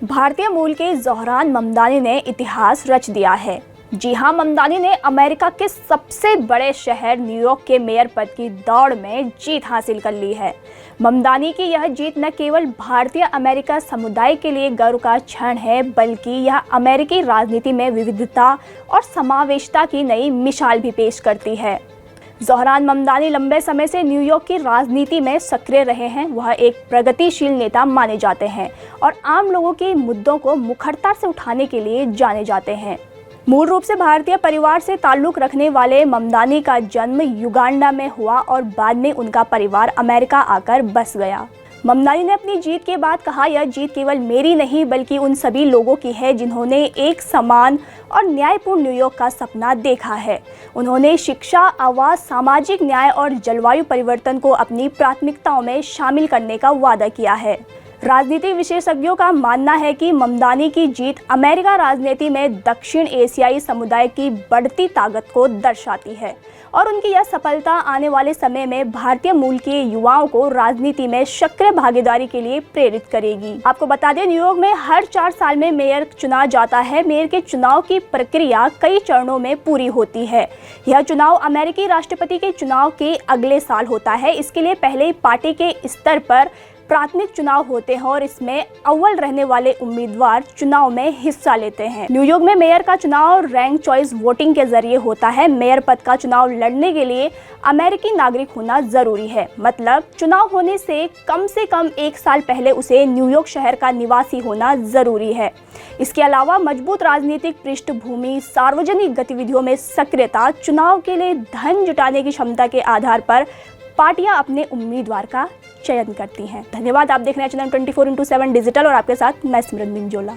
भारतीय मूल के ज़ोहरान ममदानी ने इतिहास रच दिया है। जी हां, ममदानी ने अमेरिका के सबसे बड़े शहर न्यूयॉर्क के मेयर पद की दौड़ में जीत हासिल कर ली है। ममदानी की यह जीत न केवल भारतीय अमेरिका समुदाय के लिए गर्व का क्षण है, बल्कि यह अमेरिकी राजनीति में विविधता और समावेशिता की नई मिसाल भी पेश करती है। ज़ोहरान ममदानी लंबे समय से न्यूयॉर्क की राजनीति में सक्रिय रहे हैं। वह एक प्रगतिशील नेता माने जाते हैं और आम लोगों के मुद्दों को मुखरता से उठाने के लिए जाने जाते हैं। मूल रूप से भारतीय परिवार से ताल्लुक़ रखने वाले ममदानी का जन्म युगांडा में हुआ और बाद में उनका परिवार अमेरिका आकर बस गया। ममदानी ने अपनी जीत के बाद कहा, यह जीत केवल मेरी नहीं बल्कि उन सभी लोगों की है जिन्होंने एक समान और न्यायपूर्ण न्यूयॉर्क का सपना देखा है। उन्होंने शिक्षा, आवास, सामाजिक न्याय और जलवायु परिवर्तन को अपनी प्राथमिकताओं में शामिल करने का वादा किया है। राजनीतिक विशेषज्ञों का मानना है कि ममदानी की जीत अमेरिका राजनीति में दक्षिण एशियाई समुदाय की बढ़ती ताकत को दर्शाती है और उनकी यह सफलता आने वाले समय में भारतीय मूल के युवाओं को राजनीति में सक्रिय भागीदारी के लिए प्रेरित करेगी। आपको बता दें, न्यूयॉर्क में हर 4 साल में मेयर चुना जाता है। मेयर के चुनाव की प्रक्रिया कई चरणों में पूरी होती है। यह चुनाव अमेरिकी राष्ट्रपति के चुनाव के अगले साल होता है। इसके लिए पहले पार्टी के स्तर पर प्राथमिक चुनाव होते हैं और इसमें अव्वल रहने वाले उम्मीदवार चुनाव में हिस्सा लेते हैं। न्यूयॉर्क में मेयर का चुनाव रैंक चॉइस वोटिंग के जरिए होता है। मेयर पद का चुनाव लड़ने के लिए अमेरिकी नागरिक होना जरूरी है, मतलब चुनाव होने से कम 1 साल पहले उसे न्यूयॉर्क शहर का निवासी होना जरूरी है। इसके अलावा मजबूत राजनीतिक पृष्ठभूमि, सार्वजनिक गतिविधियों में सक्रियता, चुनाव के लिए धन जुटाने की क्षमता के आधार पर पार्टियां अपने उम्मीदवार का चयन करती हैं। धन्यवाद। आप देख रहे हैं चैनल 24x7 डिजिटल और आपके साथ मैं सिमरन बिंजोला।